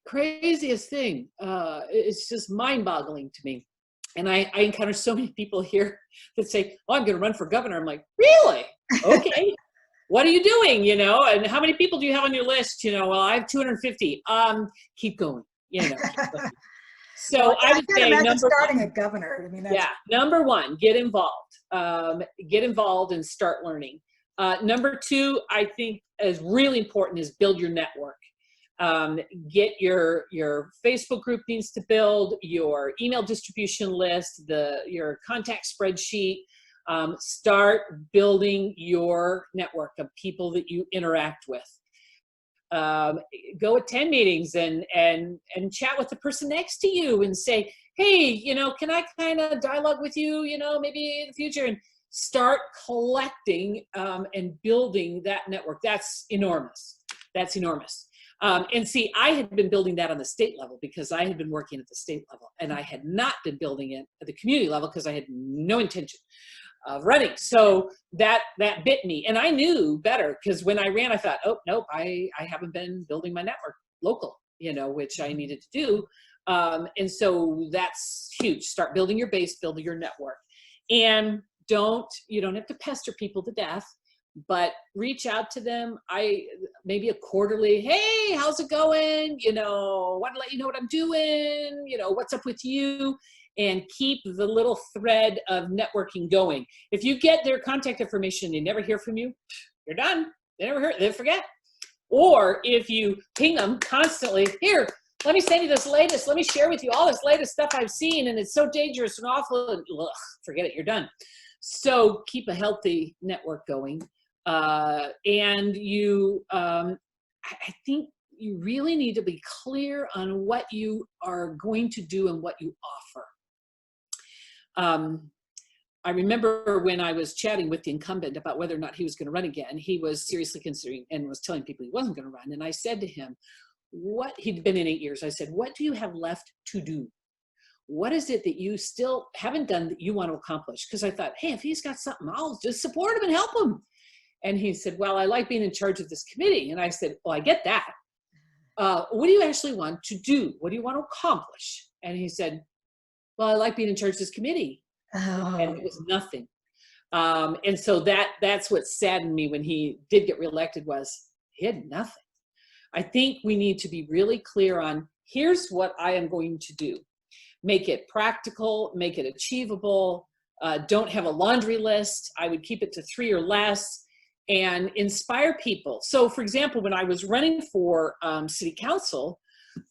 Craziest thing. It's just mind-boggling to me. And I encounter so many people here that say, oh, I'm going to run for governor. I'm like, really? Okay. What are you doing? You know, and how many people do you have on your list? You know, well, I have 250. Keep going. You know. Keep going. So well, I would say starting a governor. I mean, that's... yeah, number 1, get involved. Get involved and start learning. Number 2, I think is really important is build your network. Get your Facebook group needs to build, your email distribution list, your contact spreadsheet. Start building your network of people that you interact with. Go attend meetings and chat with the person next to you and say, hey, you know, can I kind of dialogue with you, you know, maybe in the future, and start collecting and building that network. That's enormous. That's enormous. And see, I had been building that on the state level because I had been working at the state level, and I had not been building it at the community level because I had no intention of running. So that bit me, and I knew better because when I ran, I thought, oh, nope, I haven't been building my network local, you know, which I needed to do. And so that's huge. Start building your base, building your network. And you don't have to pester people to death, but reach out to them. Maybe a quarterly, hey, how's it going? You know, want to let you know what I'm doing, you know, what's up with you, and keep the little thread of networking going. If you get their contact information, they never hear from you, you're done. They forget. Or if you ping them constantly, here, let me send you this latest, let me share with you all this latest stuff I've seen, and it's so dangerous and awful, and forget it, you're done. So keep a healthy network going. And you, I think you really need to be clear on what you are going to do and what you offer. I remember when I was chatting with the incumbent about whether or not he was going to run again, he was seriously considering and was telling people he wasn't going to run. And I said to him, he'd been in 8 years. I said, what do you have left to do? What is it that you still haven't done that you want to accomplish? Because I thought, hey, if he's got something, I'll just support him and help him. And he said, well, I like being in charge of this committee. And I said, well, I get that. What do you actually want to do? What do you want to accomplish? And he said, well, I like being in charge of this committee. Oh. And it was nothing. And so that's what saddened me when he did get reelected, was he had nothing. I think we need to be really clear on, here's what I am going to do. Make it practical, make it achievable. Don't have a laundry list. I would keep it to 3 or less, and inspire people. So for example, when I was running for city council,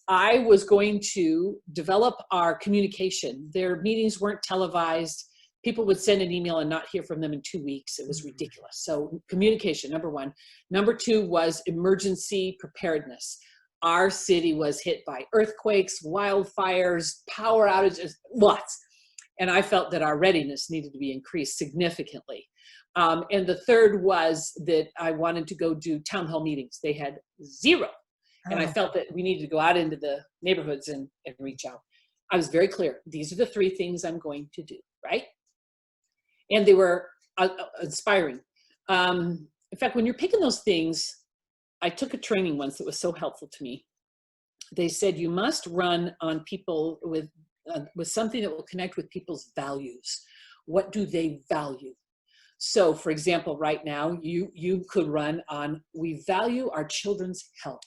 I was going to develop our communication. Their meetings weren't televised. People would send an email and not hear from them in 2 weeks. It was ridiculous. So communication, number one. Number two was emergency preparedness. Our city was hit by earthquakes, wildfires, power outages, lots. And I felt that our readiness needed to be increased significantly. And the third was that I wanted to go do town hall meetings. They had zero. And I felt that we needed to go out into the neighborhoods and reach out. I was very clear. These are the three things I'm going to do, right? And they were inspiring. In fact, when you're picking those things, I took a training once that was so helpful to me. They said you must run on people with something that will connect with people's values. What do they value? So, for example, right now, you could run on, we value our children's health.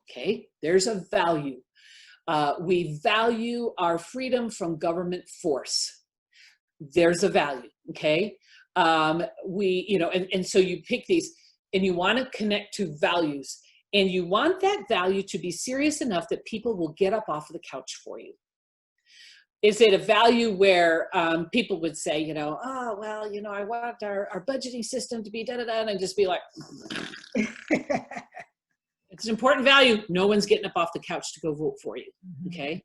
Okay, there's a value. We value our freedom from government force. There's a value, okay? And so you pick these and you want to connect to values, and you want that value to be serious enough that people will get up off of the couch for you. Is it a value where people would say, oh, well, I want our budgeting system to be da-da-da, and just be like, it's an important value. No one's getting up off the couch to go vote for you, okay?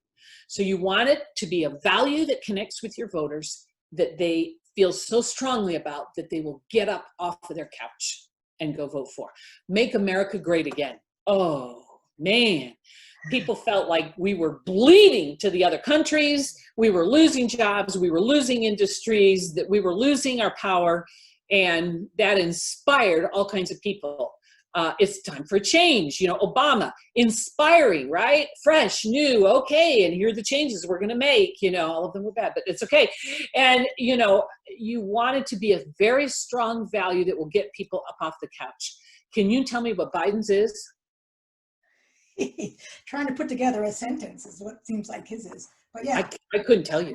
So you want it to be a value that connects with your voters, that they feel so strongly about that they will get up off of their couch and go vote for. Make America great again. Oh, man. People felt like we were bleeding to the other countries. We were losing jobs. We were losing industries, that we were losing our power. And that inspired all kinds of people. It's time for change. Obama, inspiring, right? Fresh, new, okay. And here are the changes we're going to make. All of them were bad, but it's okay. And, you want it to be a very strong value that will get people up off the couch. Can you tell me what Biden's is? Trying to put together a sentence is what seems like his is. But yeah. I couldn't tell you.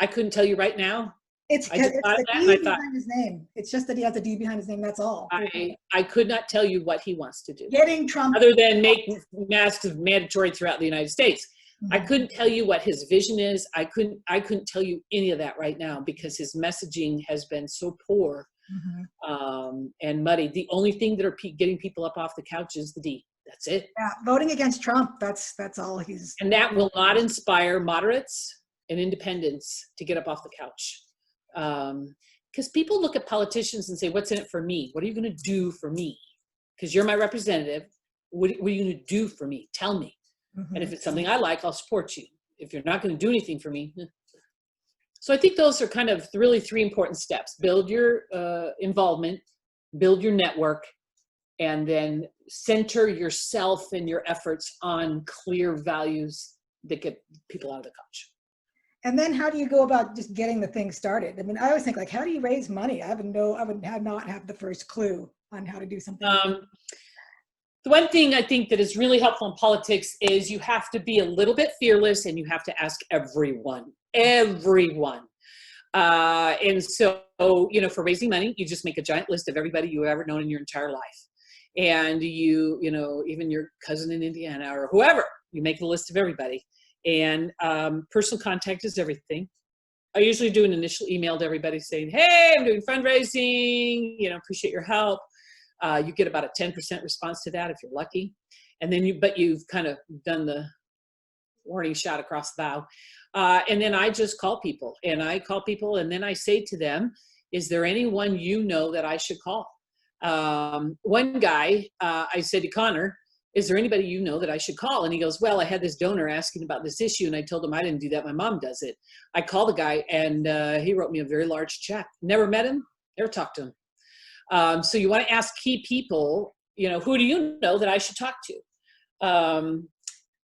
I couldn't tell you right now. It's the D behind his name. It's just that he has a D behind his name, that's all. I could not tell you what he wants to do. Getting Trump. Other than make masks mandatory throughout the United States. I couldn't tell you what his vision is. I couldn't tell you any of that right now because his messaging has been so poor and muddy. The only thing that are getting people up off the couch is the D. That's it. Yeah, voting against Trump, that's all he's. And that will not inspire moderates and independents to get up off the couch. Because people look at politicians and say, what's in it for me? What are you going to do for me? Because you're my representative. What are you going to do for me? Tell me. And if it's something I like, I'll support you. If you're not going to do anything for me. So I think those are kind of really three important steps. Build your involvement, build your network, and then center yourself and your efforts on clear values that get people out of the couch. And then how do you go about just getting the thing started? I mean, I always think like, how do you raise money? I would not have the first clue on how to do something. The one thing I think that is really helpful in politics is you have to be a little bit fearless and you have to ask everyone. And so, for raising money, you just make a giant list of everybody you've ever known in your entire life. And even your cousin in Indiana or whoever, you make a list of everybody. And personal contact is everything. I usually do an initial email to everybody saying, hey, I'm doing fundraising, appreciate your help. You get about a 10% response to that if you're lucky. And then you've kind of done the warning shot across the bow. And then I just call people and then I say to them, is there anyone that I should call? One guy, I said to Connor, is there anybody that I should call? And he goes, well, I had this donor asking about this issue and I told him I didn't do that. My mom does it. I called the guy and he wrote me a very large check. Never met him, never talked to him. So you want to ask key people, who do you know that I should talk to?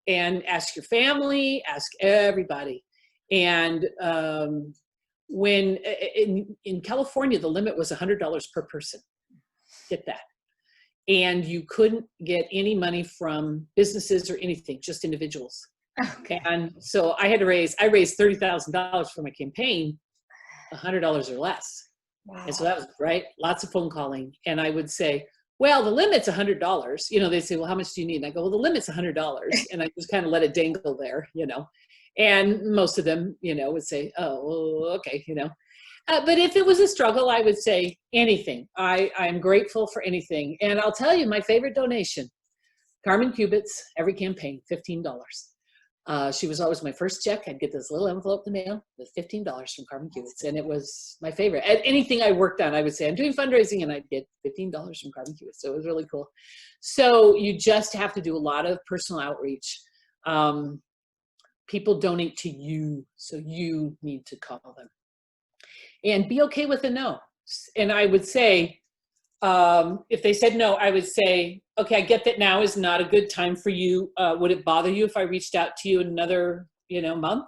And ask your family, ask everybody. And when in California, the limit was $100 per person. Get that. And you couldn't get any money from businesses or anything, just individuals. Okay. And so I raised $30,000 for my campaign, $100 or less. Wow. And so that was right. Lots of phone calling. And I would say, well, the limit's $100. They say, well, how much do you need? And I go, well, the limit's $100. And I just kind of let it dangle there, and most of them, would say, oh, okay, but if it was a struggle, I would say anything. I'm grateful for anything. And I'll tell you my favorite donation, Carmen Cubits, every campaign, $15. She was always my first check. I'd get this little envelope in the mail with $15 from Carmen Cubits. And it was my favorite. At anything I worked on, I would say, I'm doing fundraising, and I'd get $15 from Carmen Cubits. So it was really cool. So you just have to do a lot of personal outreach. People donate to you, so you need to call them. And be okay with a no. And I would say, if they said no, I would say, okay, I get that now is not a good time for you. Would it bother you if I reached out to you in another, month?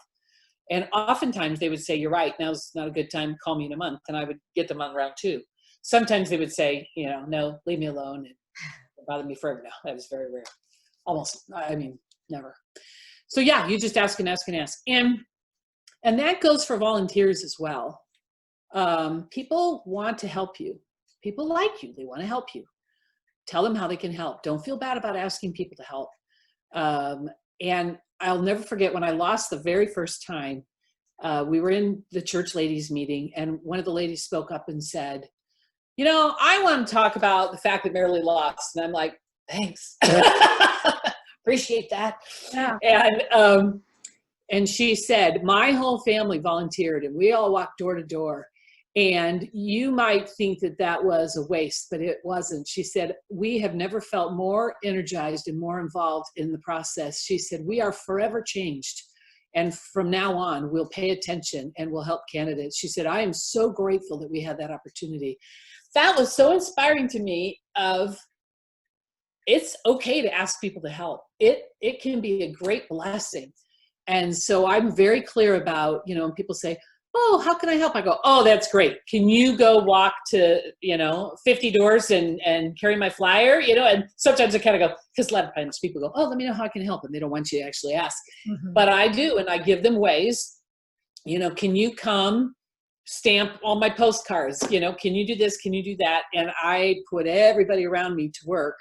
And oftentimes they would say, you're right, now's not a good time, call me in a month. And I would get them on round 2. Sometimes they would say, no, leave me alone. And it bothered me forever. No, that was very rare. Never. So yeah, you just ask and ask and ask. And that goes for volunteers as well. People want to help you. People like you. They want to help you. Tell them how they can help. Don't feel bad about asking people to help. And I'll never forget when I lost the very first time, we were in the church ladies meeting, and one of the ladies spoke up and said, I want to talk about the fact that Merrilee lost. And I'm like, thanks. Appreciate that. Yeah. And she said, my whole family volunteered, and we all walked door to door. And you might think that that was a waste, but it wasn't. She said, we have never felt more energized and more involved in the process. She said, we are forever changed. And from now on, we'll pay attention and we'll help candidates. She said, I am so grateful that we had that opportunity. That was so inspiring to me of, it's okay to ask people to help. It can be a great blessing. And so I'm very clear about, when people say, oh, how can I help? I go, oh, that's great. Can you go walk to, 50 doors and carry my flyer? And sometimes I kind of go, because a lot of times people go, oh, let me know how I can help. And they don't want you to actually ask. Mm-hmm. But I do, and I give them ways, can you come stamp all my postcards? Can you do this? Can you do that? And I put everybody around me to work.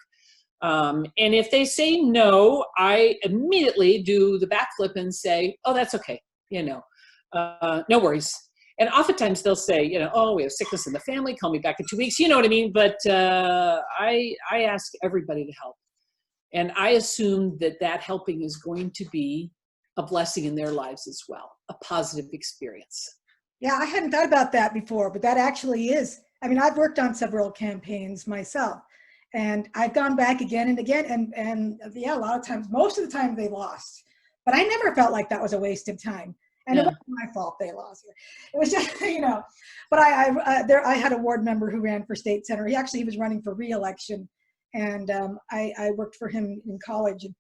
And if they say no, I immediately do the backflip and say, oh, that's okay. No worries. And oftentimes they'll say, oh, we have sickness in the family, call me back in 2 weeks. You know what I mean? But I ask everybody to help. And I assume that helping is going to be a blessing in their lives as well, a positive experience. Yeah, I hadn't thought about that before, but that actually is. I've worked on several campaigns myself. And I've gone back again and again, and yeah, a lot of times, most of the time they lost. But I never felt like that was a waste of time. And it wasn't my fault they lost. It was just, But I had a ward member who ran for state senator. He was running for re-election, and I worked for him in college. And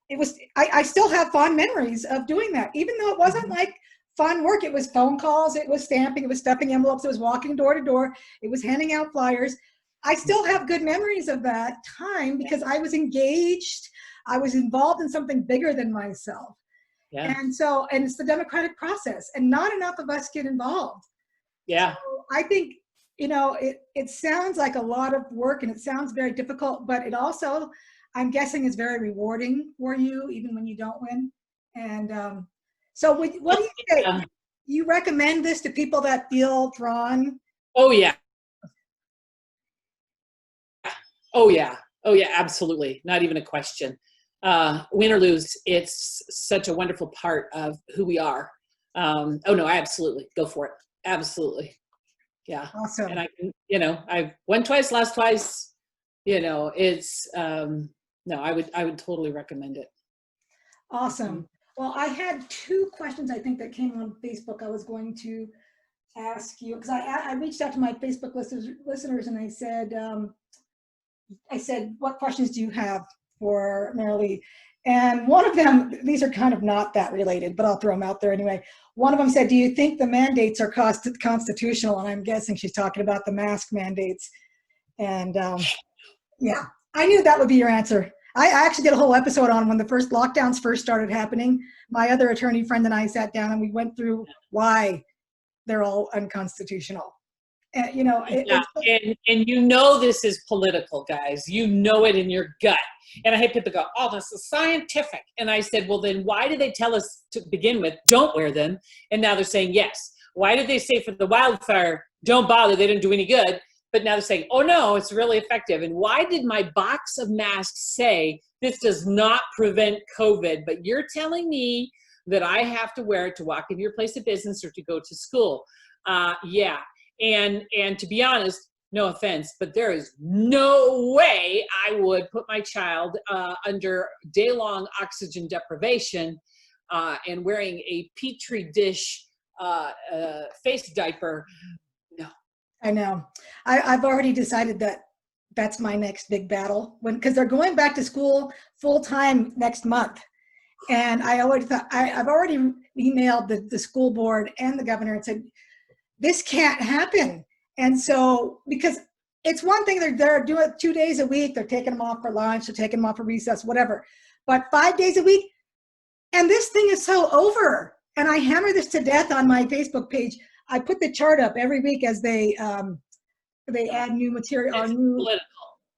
it was. I still have fond memories of doing that, even though it wasn't like fun work. It was phone calls. It was stamping. It was stuffing envelopes. It was walking door to door. It was handing out flyers. I still have good memories of that time because I was engaged. I was involved in something bigger than myself. Yeah. And it's the democratic process, and not enough of us get involved. Yeah. So I think, it sounds like a lot of work, and it sounds very difficult, but it also, I'm guessing, is very rewarding for you, even when you don't win. And so what do you say? Yeah. You recommend this to people that feel drawn? Oh, yeah. Oh, yeah. Oh, yeah, absolutely. Not even a question. Win or lose, it's such a wonderful part of who we are. Oh, no, absolutely. Go for it. Absolutely. Yeah. Awesome. And I've won twice, lost twice. It's, no, I would totally recommend it. Awesome. Well, I had 2 questions, I think, that came on Facebook I was going to ask you, because I reached out to my Facebook listeners and I said, what questions do you have for Merrilee? And one of them, these are kind of not that related, but I'll throw them out there anyway. One of them said, do you think the mandates are constitutional? And I'm guessing she's talking about the mask mandates. And yeah, I knew that would be your answer. I actually did a whole episode on when the first lockdowns first started happening. My other attorney friend and I sat down and we went through why they're all unconstitutional. You know, Yeah, and you know this is political, guys. You know it in your gut. And I hate people go, oh, this is scientific. And I said, well, then why did they tell us to begin with, don't wear them? And now they're saying yes. Why did they say for the wildfire, don't bother, they didn't do any good? But now they're saying, oh no, it's really effective. And why did my box of masks say this does not prevent COVID, but you're telling me that I have to wear it to walk into your place of business or to go to school? Yeah. And to be honest, no offense, but there is no way I would put my child under day-long oxygen deprivation and wearing a Petri dish face diaper. No. I know. I've already decided that that's my next big battle, because they're going back to school full time next month. And I already thought, I've already emailed the school board and the governor and said, this can't happen. And so, because it's one thing, they're doing it 2 days a week, they're taking them off for lunch, they're taking them off for recess, whatever. But 5 days a week, and this thing is so over. And I hammer this to death on my Facebook page. I put the chart up every week as they add new material. It's new political.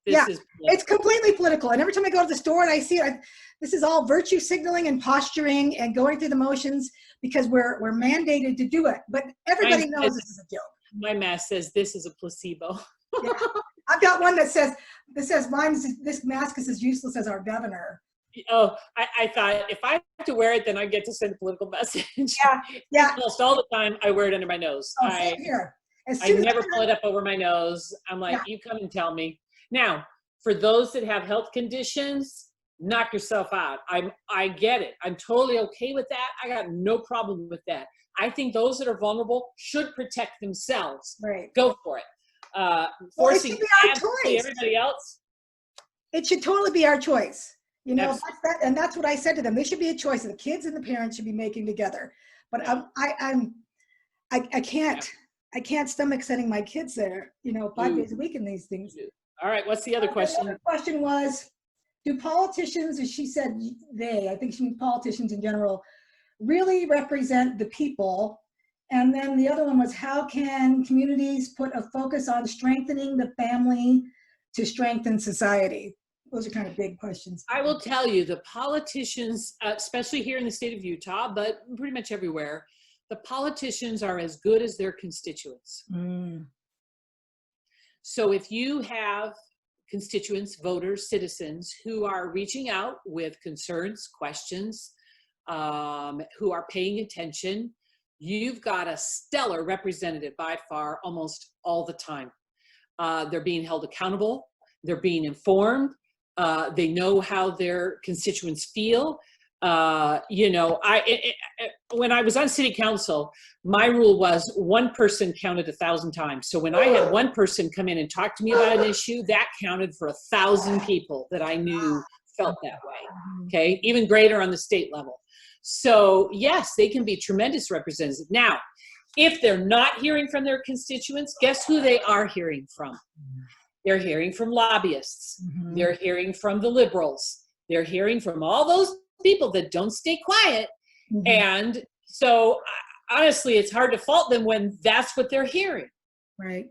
This is political. It's completely political. And every time I go to the store and I see it, this is all virtue signaling and posturing and going through the motions because we're mandated to do it. But everybody knows this is a joke. My mask says this is a placebo. Yeah. I've got one that says this mask is as useless as our governor. Oh, I thought if I have to wear it, then I get to send a political message. Yeah. Almost all the time, I wear it under my nose. Oh, same here. I never pull it up over my nose. I'm like, you come and tell me. Now, for those that have health conditions, knock yourself out. I get it. I'm totally okay with that. I got no problem with that. I think those that are vulnerable should protect themselves. Right. Go for it. Forcing everybody else. It should totally be our choice. You know, that's what I said to them. There should be a choice that the kids and the parents should be making together. But I can't stomach sending my kids there, 5 days a week in these things. All right. What's the other question? The other question was, do politicians, as she said, I think she means politicians in general, really represent the people? And then the other one was, how can communities put a focus on strengthening the family to strengthen society? Those are kind of big questions. I will tell you, the politicians, especially here in the state of Utah, but pretty much everywhere, the politicians are as good as their constituents. So if you have constituents, voters, citizens who are reaching out with concerns, questions, who are paying attention, you've got a stellar representative by far almost all the time. They're being held accountable. They're being informed. They know how their constituents feel. When I was on city council, my rule was one person counted 1,000 times. So when I had one person come in and talk to me about an issue, that counted for 1,000 people that I knew felt that way. Okay, even greater on the state level. So yes, they can be tremendous representatives. Now, if they're not hearing from their constituents, guess who they are hearing from? They're hearing from lobbyists. They're hearing from the liberals. They're hearing from all those people that don't stay quiet. And so honestly, it's hard to fault them when that's what they're hearing. Right.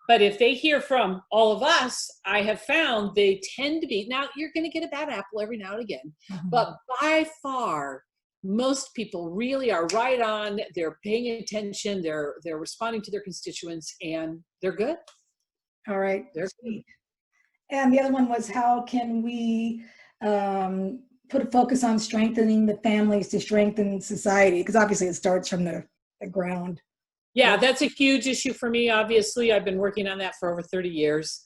But if they hear from all of us, I have found they tend to be, now you're going to get a bad apple every now and again, but by far, most people really are right on. They're paying attention. They're responding to their constituents, and they're good. All right. They're good. And the other one was, how can we put a focus on strengthening the families to strengthen society? Because obviously it starts from the ground. Yeah, that's a huge issue for me. Obviously, I've been working on that for over 30 years.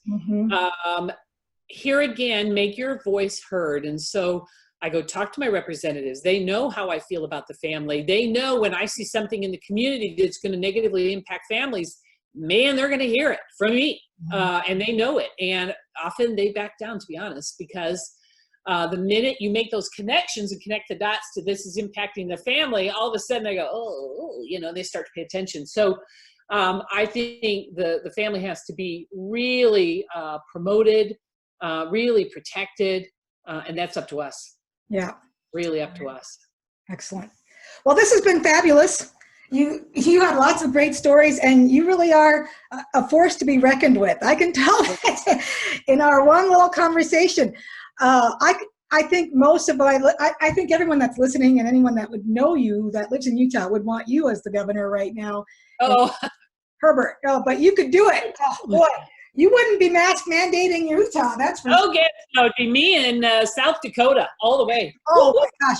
Here again, make your voice heard. And so I go talk to my representatives. They know how I feel about the family. They know when I see something in the community that's going to negatively impact families, man, they're going to hear it from me. And they know it. And often they back down, to be honest, because the minute you make those connections and connect the dots to this is impacting the family, all of a sudden they go, they start to pay attention. So I think the family has to be really promoted, really protected, and that's up to us. Yeah. Really up to us. Excellent. Well, this has been fabulous. You had lots of great stories, and you really are a force to be reckoned with. I can tell that in our one little conversation. I think I think everyone that's listening and anyone that would know you that lives in Utah would want you as the governor right now. Oh, Herbert. Oh, but you could do it. Oh, boy, you wouldn't be mask mandating Utah. That's for sure. okay. No, it'd be me in South Dakota all the way. Oh my gosh,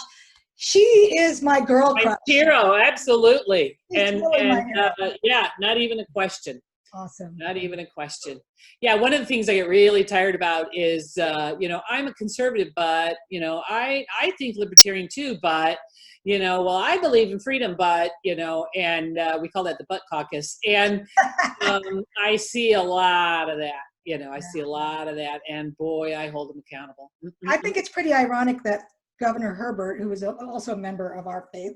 she is my girl My crush. hero, absolutely. She's And totally my hero. yeah, not even a question. Awesome. Not even a question. Yeah, one of the things I get really tired about is, I'm a conservative, but, I think libertarian too, but, well, I believe in freedom, but, and we call that the butt caucus. And I see a lot of that, I see a lot of that. And boy, I hold them accountable. I think it's pretty ironic that Governor Herbert, who is also a member of our faith,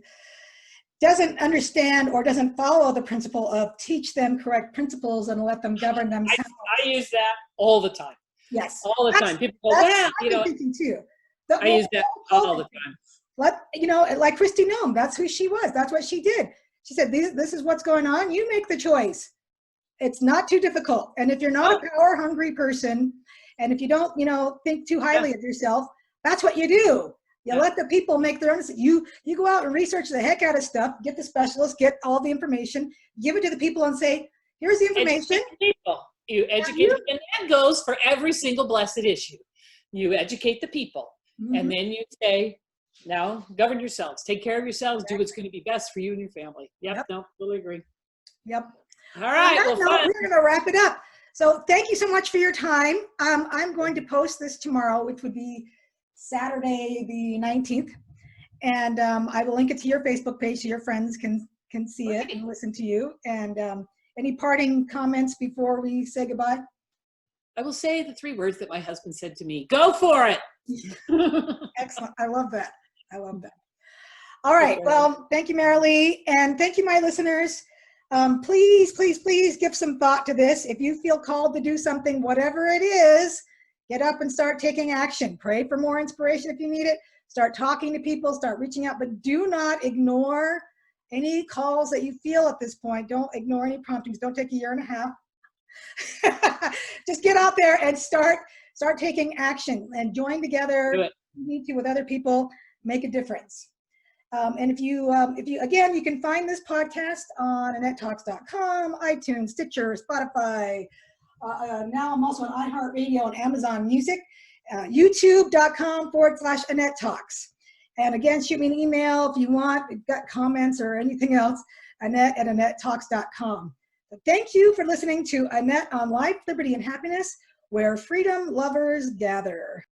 doesn't understand or doesn't follow the principle of teach them correct principles and let them govern themselves. I use that all the time. Yes. All the time. People go, well, I've been thinking too. I use that all the time. Like Christy Nome, that's who she was. That's what she did. She said, this is what's going on. You make the choice. It's not too difficult. And if you're not a power hungry person, and if you don't, think too highly of yourself, that's what you do. You let the people make their own. You go out and research the heck out of stuff, get the specialists, get all the information, give it to the people and say, here's the information. Educate the people. You educate them. And that goes for every single blessed issue. You educate the people. Mm-hmm. And then you say, now govern yourselves. Take care of yourselves. Do what's going to be best for you and your family. Yep. No, totally agree. Yep. All right. Well, we're going to wrap it up. So thank you so much for your time. I'm going to post this tomorrow, which would be Saturday the 19th, and I will link it to your Facebook page so your friends can see it and listen to you. And any parting comments before we say goodbye? I will say the 3 words that my husband said to me: go for it. Excellent. I love that. All right. Well, thank you, Merrilee, and thank you, my listeners. Please, please, please give some thought to this. If you feel called to do something, whatever it is, get up and start taking action. Pray for more inspiration if you need it. Start talking to people, start reaching out, but do not ignore any calls that you feel at this point. Don't ignore any promptings. Don't take a year and a half. Just get out there and start taking action and join together. You need to with other people, make a difference. And if you again, you can find this podcast on AnnetteTalks.com, iTunes, Stitcher, Spotify. Now I'm also on iHeartRadio and Amazon Music, youtube.com/Annette Talks. And again, shoot me an email if you want, if you've got comments or anything else, Annette@AnnetteTalks.com. So thank you for listening to Annette on Life, Liberty, and Happiness, where freedom lovers gather.